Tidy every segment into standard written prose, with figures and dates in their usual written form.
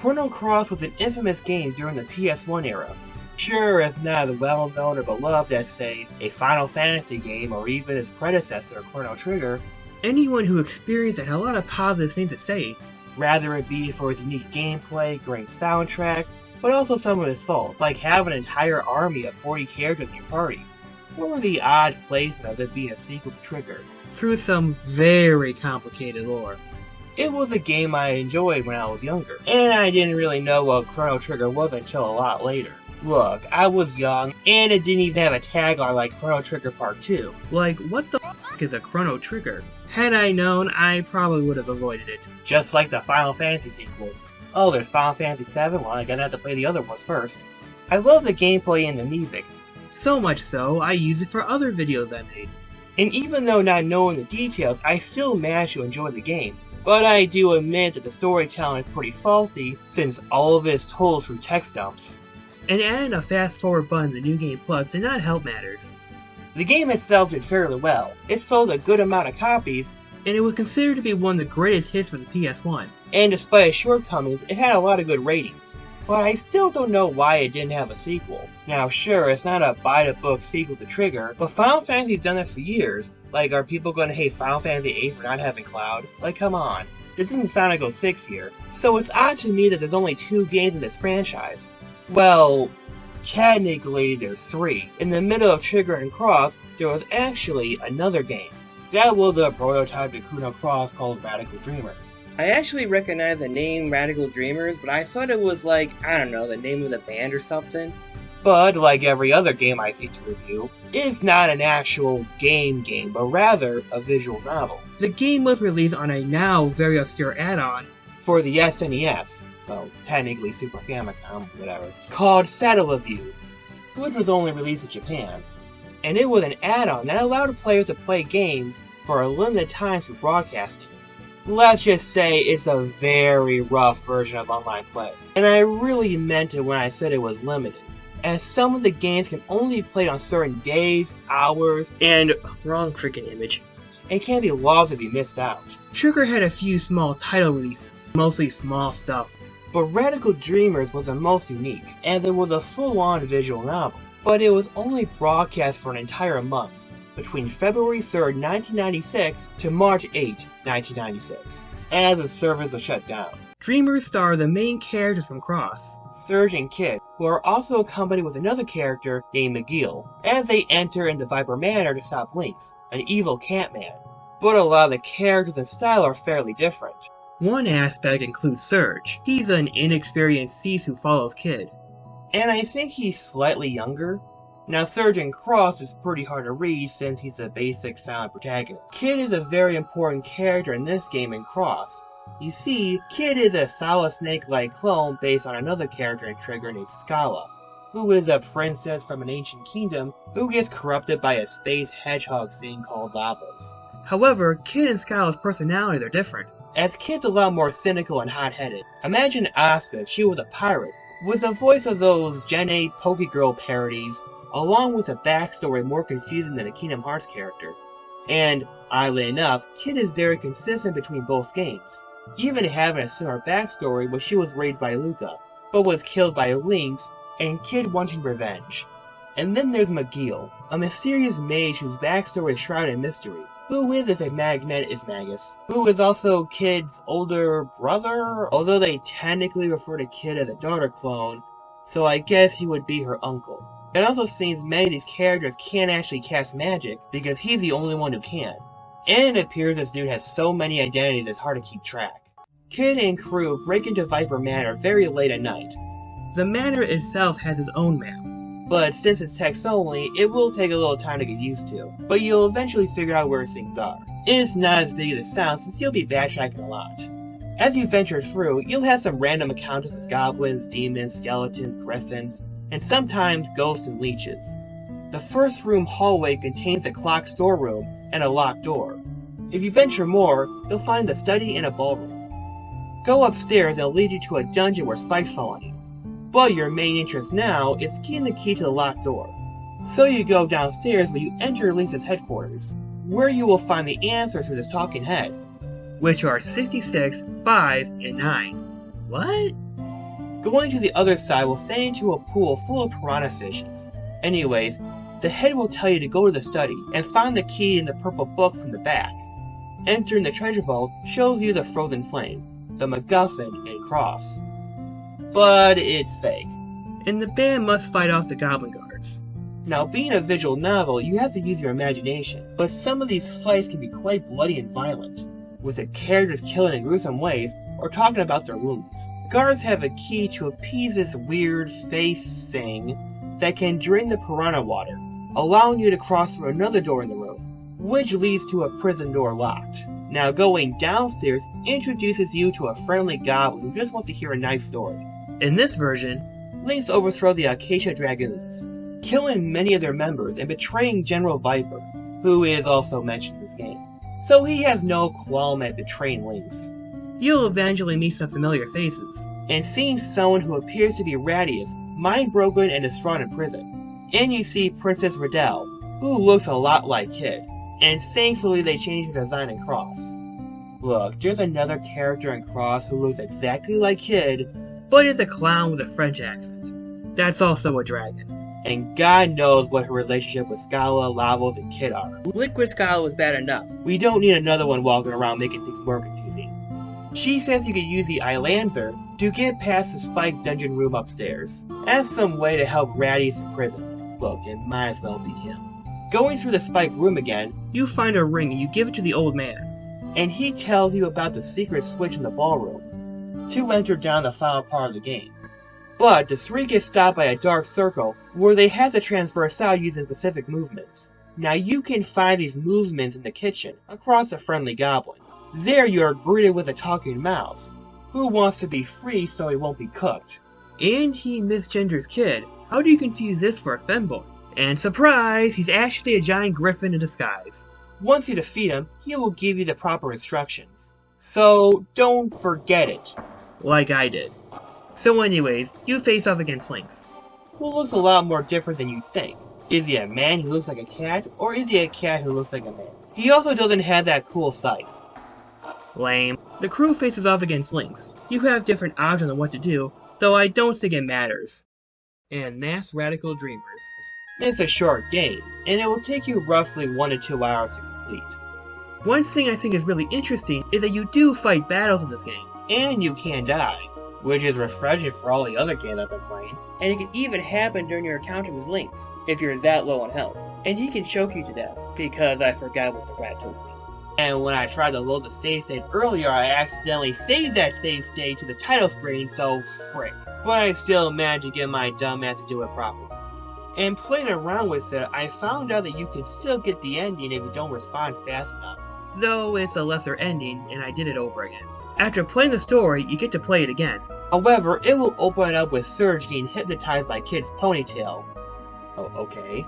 Chrono Cross was an infamous game during the PS1 era. Sure, it's not as well known or beloved as, say, a Final Fantasy game or even its predecessor, Chrono Trigger. Anyone who experienced it had a lot of positive things to say, rather it be for its unique gameplay, great soundtrack, but also some of its faults, like having an entire army of 40 characters in your party, or the odd placement of it being a sequel to Trigger, through some very complicated lore. It was a game I enjoyed when I was younger, and I didn't really know what Chrono Trigger was until a lot later. Look, I was young, and it didn't even have a tagline like Chrono Trigger Part 2. Like, what the f*** is a Chrono Trigger? Had I known, I probably would have avoided it. Just like the Final Fantasy sequels. Oh, there's Final Fantasy VII? Well, I gotta have to play the other ones first. I love the gameplay and the music. So much so, I use it for other videos I made. And even though not knowing the details, I still managed to enjoy the game. But I do admit that the storytelling is pretty faulty, since all of it is told through text dumps. And adding a fast forward button in the New Game Plus did not help matters. The game itself did fairly well. It sold a good amount of copies, and it was considered to be one of the greatest hits for the PS1. And despite its shortcomings, it had a lot of good ratings. But I still don't know why it didn't have a sequel. Now sure, it's not a by-the-book sequel to Trigger, but Final Fantasy's done that for years. Like, are people gonna hate Final Fantasy VIII for not having Cloud? Like, come on. This isn't Sonic 06 here. So it's odd to me that there's only 2 games in this franchise. Well, technically there's 3. In the middle of Trigger and Cross, there was actually another game. That was a prototype to Chrono Cross called Radical Dreamers. I actually recognize the name Radical Dreamers, but I thought it was like, I don't know, the name of the band or something. But, like every other game I seek to review, it's not an actual game, but rather a visual novel. The game was released on a now very obscure add-on for the SNES, well, technically Super Famicon, whatever, called Satellaview, which was only released in Japan. And it was an add-on that allowed players to play games for a limited time through broadcasting. Let's just say it's a very rough version of online play. And I really meant it when I said it was limited, as some of the games can only be played on certain days, hours, and wrong freaking image, and can be lost if you missed out. Trigger had a few small title releases, mostly small stuff, but Radical Dreamers was the most unique, as it was a full-on visual novel. But it was only broadcast for an entire month, between February 3rd, 1996 to March 8, 1996, as the service was shut down. Dreamers star the main characters from Cross, Serge and Kid, who are also accompanied with another character named Magil, as they enter into Viper Manor to stop Lynx, an evil Catman. But a lot of the characters and style are fairly different. One aspect includes Serge. He's an inexperienced thief who follows Kid, and I think he's slightly younger. Now Serge in Cross is pretty hard to read since he's a basic silent protagonist. Kid is a very important character in this game in Cross. You see, Kid is a Solid Snake-like clone based on another character in Trigger named Schala, who is a princess from an ancient kingdom who gets corrupted by a space hedgehog thing called Lavos. However, Kid and Scala's personalities are different, as Kid's a lot more cynical and hot-headed. Imagine Asuka if she was a pirate, with the voice of those Gen 8 Pokegirl parodies, along with a backstory more confusing than a Kingdom Hearts character. And, oddly enough, Kid is very consistent between both games, even having a similar backstory where she was raised by Lucca, but was killed by Lynx, and Kid wanting revenge. And then there's Magil, a mysterious mage whose backstory is shrouded in mystery. Who is a magnet is Magus, who is also Kid's older brother, although they technically refer to Kid as a daughter clone, so I guess he would be her uncle. It also seems many of these characters can't actually cast magic, because he's the only one who can. And it appears this dude has so many identities it's hard to keep track. Kid and crew break into Viper Manor very late at night. The manor itself has its own map, but since it's text only, it will take a little time to get used to, but you'll eventually figure out where things are. It's not as big as it sounds since you'll be backtracking a lot. As you venture through, you'll have some random encounters with goblins, demons, skeletons, griffins, and sometimes ghosts and leeches. The first room hallway contains a clock storeroom and a locked door. If you venture more, you'll find a study and a ballroom. Go upstairs and it'll lead you to a dungeon where spikes fall on you. But your main interest now is getting the key to the locked door. So you go downstairs when you enter Lynx's headquarters, where you will find the answers to this talking head, which are 66, 5, and 9. What? Going to the other side will send you to a pool full of piranha fishes. Anyways, the head will tell you to go to the study and find the key in the purple book from the back. Entering the treasure vault shows you the frozen flame, the MacGuffin, and cross. But it's fake, and the band must fight off the goblin guards. Now, being a visual novel, you have to use your imagination, but some of these fights can be quite bloody and violent, with the characters killing in gruesome ways or talking about their wounds. Guards have a key to appease this weird face thing that can drain the piranha water, allowing you to cross through another door in the room, which leads to a prison door locked. Now, going downstairs introduces you to a friendly goblin who just wants to hear a nice story. In this version, Lynx overthrows the Acacia Dragoons, killing many of their members and betraying General Viper, who is also mentioned in this game. So he has no qualm at betraying Lynx. You'll eventually meet some familiar faces, and seeing someone who appears to be Radius, mind-broken and distraught in prison. And you see Princess Riddell, who looks a lot like Kid, and thankfully they changed her design in Cross. Look, there's another character in Cross who looks exactly like Kid, but is a clown with a French accent. That's also a dragon. And God knows what her relationship with Schala, Lavos, and Kid are. Liquid Schala was bad enough. We don't need another one walking around making things more confusing. She says you can use the Eilanzer to get past the spiked dungeon room upstairs, as some way to help Radius in prison. Look, it might as well be him. Going through the spiked room again, you find a ring and you give it to the old man, and he tells you about the secret switch in the ballroom to enter down the final part of the game. But the three get stopped by a dark circle where they have to transverse out using specific movements. Now you can find these movements in the kitchen across a friendly goblin. There you are greeted with a talking mouse, who wants to be free so he won't be cooked. And he misgenders Kid. How do you confuse this for a femboy? And surprise, he's actually a giant griffin in disguise. Once you defeat him, he will give you the proper instructions. So don't forget it, like I did. So anyways, you face off against Lynx, who looks a lot more different than you'd think. Is he a man who looks like a cat, or is he a cat who looks like a man? He also doesn't have that cool scythe. Lame. The crew faces off against Lynx. You have different options on what to do, though I don't think it matters. And that's Radical Dreamers. It's a short game, and it will take you roughly 1 to 2 hours to complete. One thing I think is really interesting is that you do fight battles in this game, and you can die, which is refreshing for all the other games I've been playing, and it can even happen during your encounter with Lynx, if you're that low on health, and he can choke you to death, because I forgot what the rat told me. And when I tried to load the save state earlier, I accidentally saved that save state to the title screen, so frick. But I still managed to get my dumb ass to do it properly. And playing around with it, I found out that you can still get the ending if you don't respond fast enough. Though it's a lesser ending, and I did it over again. After playing the story, you get to play it again. However, it will open up with Serge getting hypnotized by Kid's ponytail. Oh, okay.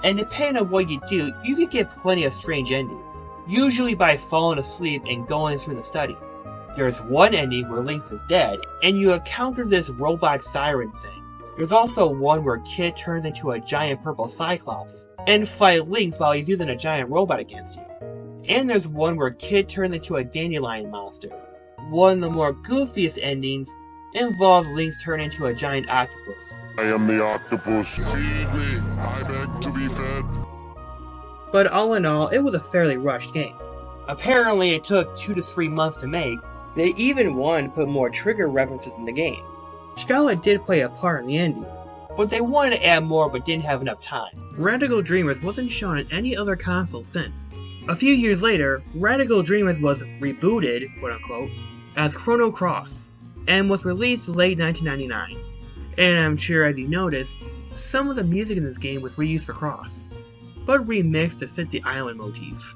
And depending on what you do, you can get plenty of strange endings. Usually by falling asleep and going through the study. There's one ending where Lynx is dead, and you encounter this robot siren thing. There's also one where Kid turns into a giant purple cyclops, and fight Lynx while he's using a giant robot against you. And there's one where Kid turns into a dandelion monster. One of the more goofiest endings involves Lynx turning into a giant octopus. I am the octopus. Feed me. I beg to be fed. But all in all, it was a fairly rushed game. Apparently it took 2 to 3 months to make. They even wanted to put more Trigger references in the game. Schala did play a part in the ending, but they wanted to add more but didn't have enough time. Radical Dreamers wasn't shown on any other console since. A few years later, Radical Dreamers was rebooted, quote-unquote, as Chrono Cross, and was released late 1999. And I'm sure as you noticed, some of the music in this game was reused for Cross, but remixed to fit the island motif.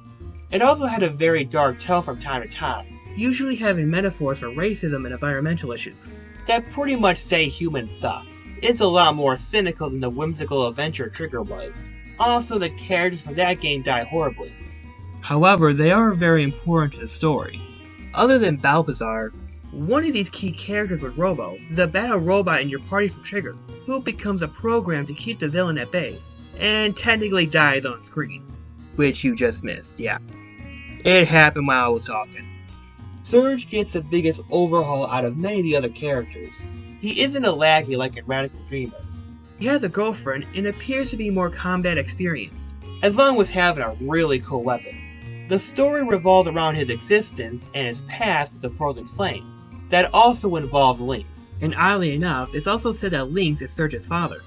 It also had a very dark tone from time to time, usually having metaphors for racism and environmental issues that pretty much say humans suck. It's a lot more cynical than the whimsical adventure Trigger was. Also, the characters from that game die horribly. However, they are very important to the story. Other than Balthazar, one of these key characters was Robo, the battle robot in your party from Trigger, who becomes a program to keep the villain at bay, and technically dies on screen. Which you just missed, yeah. It happened while I was talking. Serge gets the biggest overhaul out of many of the other characters. He he isn't a lackey like in Radical Dreamers. He has a girlfriend and appears to be more combat experienced, as long as having a really cool weapon. The story revolves around his existence and his past with the Frozen Flame. That also involves Lynx, and oddly enough, it's also said that Lynx is Serge's father,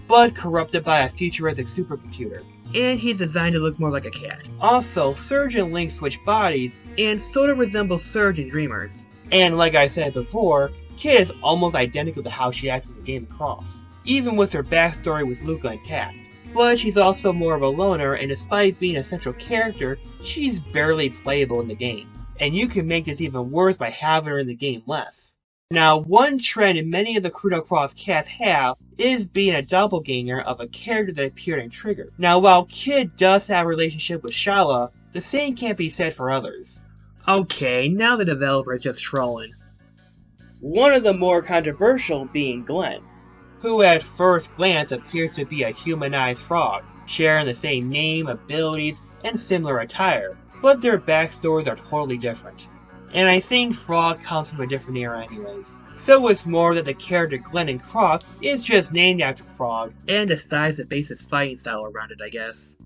but corrupted by a futuristic supercomputer, and he's designed to look more like a cat. Also, Serge and Lynx switch bodies, and sort of resemble Serge in Dreamers. And like I said before, Kid is almost identical to how she acts in the game Cross, even with her backstory with Lucca intact. But she's also more of a loner, and despite being a central character, she's barely playable in the game. And you can make this even worse by having her in the game less. Now, one trend many of the Chrono Cross cats have is being a doppelganger of a character that appeared in Trigger. Now, while Kid does have a relationship with Schala, the same can't be said for others. Okay, now the developer is just trolling. One of the more controversial being Glenn, who at first glance appears to be a humanized frog, sharing the same name, abilities, and similar attire, but their backstories are totally different. And I think Frog comes from a different era anyways. So it's more that the character Glenn in Cross is just named after Frog, and decides to base his fighting style around it, I guess.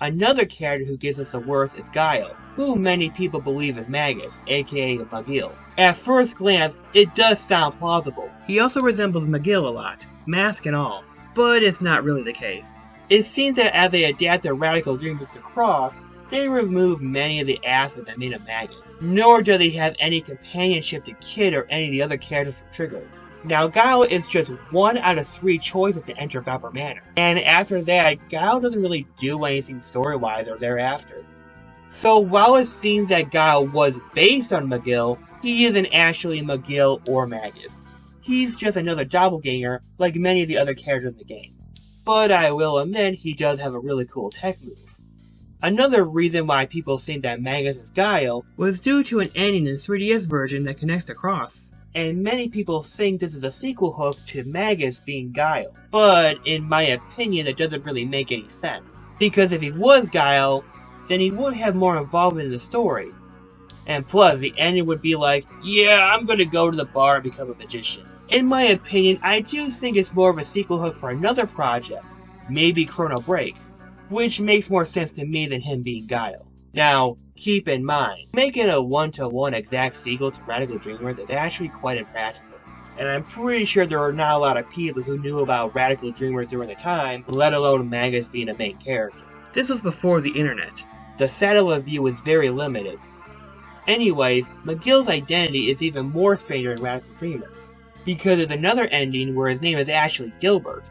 Another character who gives us the worst is Guile, who many people believe is Magus, aka Magil. At first glance, it does sound plausible. He also resembles Magil a lot, mask and all, but it's not really the case. It seems that as they adapt their Radical Dreamers to Cross, they remove many of the aspects that made him Magus, nor do they have any companionship to Kid or any of the other characters from Trigger. Now, Guile is just one out of 3 choices to enter Viper Manor, and after that, Guile doesn't really do anything story-wise or thereafter. So while it seems that Guile was based on Magil, he isn't actually Magil or Magus. He's just another doppelganger like many of the other characters in the game. But I will admit, he does have a really cool tech move. Another reason why people think that Magus is Guile was due to an ending in 3DS version that connects to Cross. And many people think this is a sequel hook to Magus being Guile. But in my opinion, that doesn't really make any sense. Because if he was Guile, then he would have more involvement in the story. And plus, the ending would be like, yeah, I'm gonna go to the bar and become a magician. In my opinion, I do think it's more of a sequel hook for another project, maybe Chrono Break, which makes more sense to me than him being Guile. Now, keep in mind, making a one-to-one exact sequel to Radical Dreamers is actually quite impractical, and I'm pretty sure there are not a lot of people who knew about Radical Dreamers during the time, let alone Magus being a main character. This was before the internet. The Satellaview was very limited. Anyways, Magil's identity is even more stranger in Radical Dreamers, because there's another ending where his name is actually Gilbert,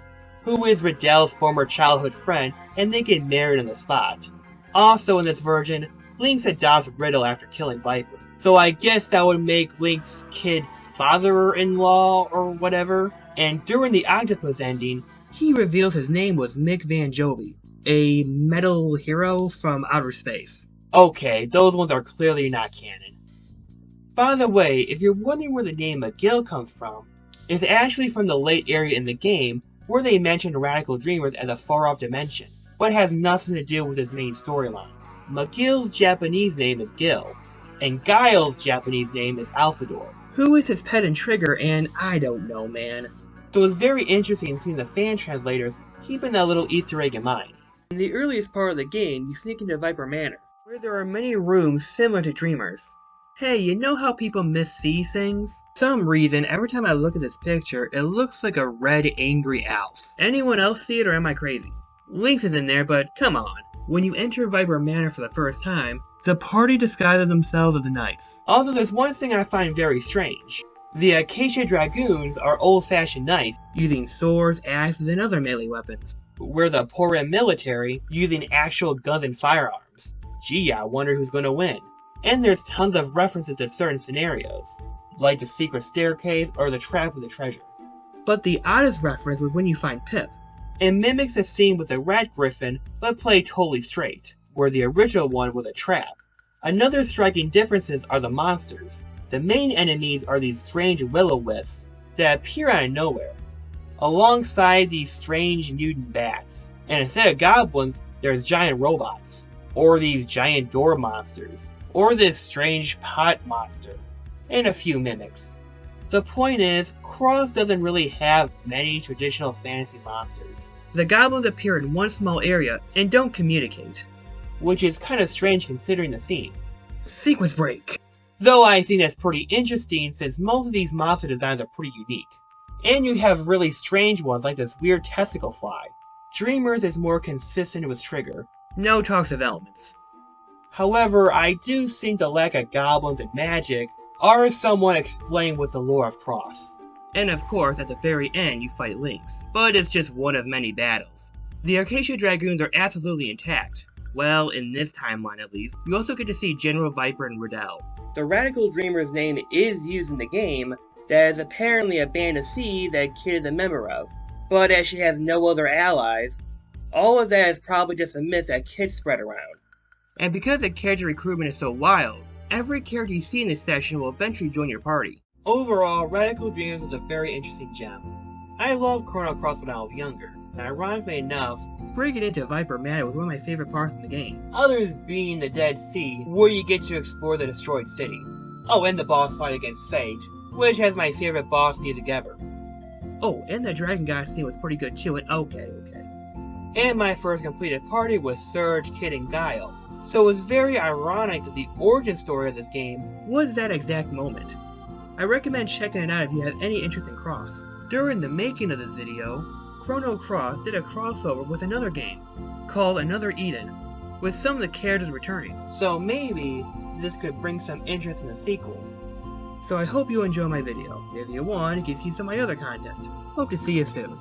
who is Riddell's former childhood friend, and they get married on the spot. Also in this version, Lynx adopts Riddle after killing Viper. So I guess that would make Lynx Kid's father-in-law or whatever. And during the Octopus ending, he reveals his name was Mick Van Jovi, a metal hero from outer space. Okay, those ones are clearly not canon. By the way, if you're wondering where the name Magil comes from, it's actually from the late area in the game where they mentioned Radical Dreamers as a far-off dimension, but has nothing to do with his main storyline. Magil's Japanese name is Gil, and Guile's Japanese name is Alphador, who is his pet in Trigger, and I don't know, man. So it's very interesting seeing the fan translators keeping that little Easter egg in mind. In the earliest part of the game, you sneak into Viper Manor, where there are many rooms similar to Dreamers. Hey, you know how people missee things? For some reason, every time I look at this picture, it looks like a red angry Alf. Anyone else see it, or am I crazy? Lynx is in there, but come on. When you enter Viper Manor for the first time, the party disguises themselves as the knights. Also, there's one thing I find very strange. The Acacia Dragoons are old-fashioned knights, using swords, axes, and other melee weapons, where the Porim military using actual guns and firearms. Gee, I wonder who's gonna win. And there's tons of references to certain scenarios, like the secret staircase or the trap with the treasure. But the oddest reference was when you find Pip. It mimics the scene with the Rat Griffin, but played totally straight, where the original one was a trap. Another striking differences are the monsters. The main enemies are these strange will-o-wisps that appear out of nowhere, alongside these strange mutant bats. And instead of goblins, there's giant robots, or these giant door monsters, or this strange pot monster, and a few mimics. The point is, Cross doesn't really have many traditional fantasy monsters. The goblins appear in one small area and don't communicate, which is kind of strange considering the theme. Sequence break! Though I think that's pretty interesting since most of these monster designs are pretty unique. And you have really strange ones like this weird testicle fly. Dreamers is more consistent with Trigger. No toxic elements. However, I do think the lack of goblins and magic are somewhat explained with the lore of Cross. And of course, at the very end you fight Lynx, but it's just one of many battles. The Acacia Dragoons are absolutely intact. Well, in this timeline at least. You also get to see General Viper and Riddell. The Radical Dreamer's name is used in the game, that is apparently a band of thieves that Kid is a member of. But as she has no other allies, all of that is probably just a myth that Kid spread around. And because the character recruitment is so wild, every character you see in this session will eventually join your party. Overall, Radical Dreamers was a very interesting gem. I loved Chrono Cross when I was younger, and ironically enough, breaking into Viper Manor was one of my favorite parts in the game. Others being the Dead Sea, where you get to explore the destroyed city. Oh, and the boss fight against Fate, which has my favorite boss music ever. Oh, and the Dragon God scene was pretty good too, and okay. And my first completed party was Serge, Kid, and Guile. So it was very ironic that the origin story of this game was that exact moment. I recommend checking it out if you have any interest in Cross. During the making of this video, Chrono Cross did a crossover with another game, called Another Edan, with some of the characters returning. So maybe this could bring some interest in the sequel. So I hope you enjoy my video. If you want, you can see some of my other content. Hope to see you soon.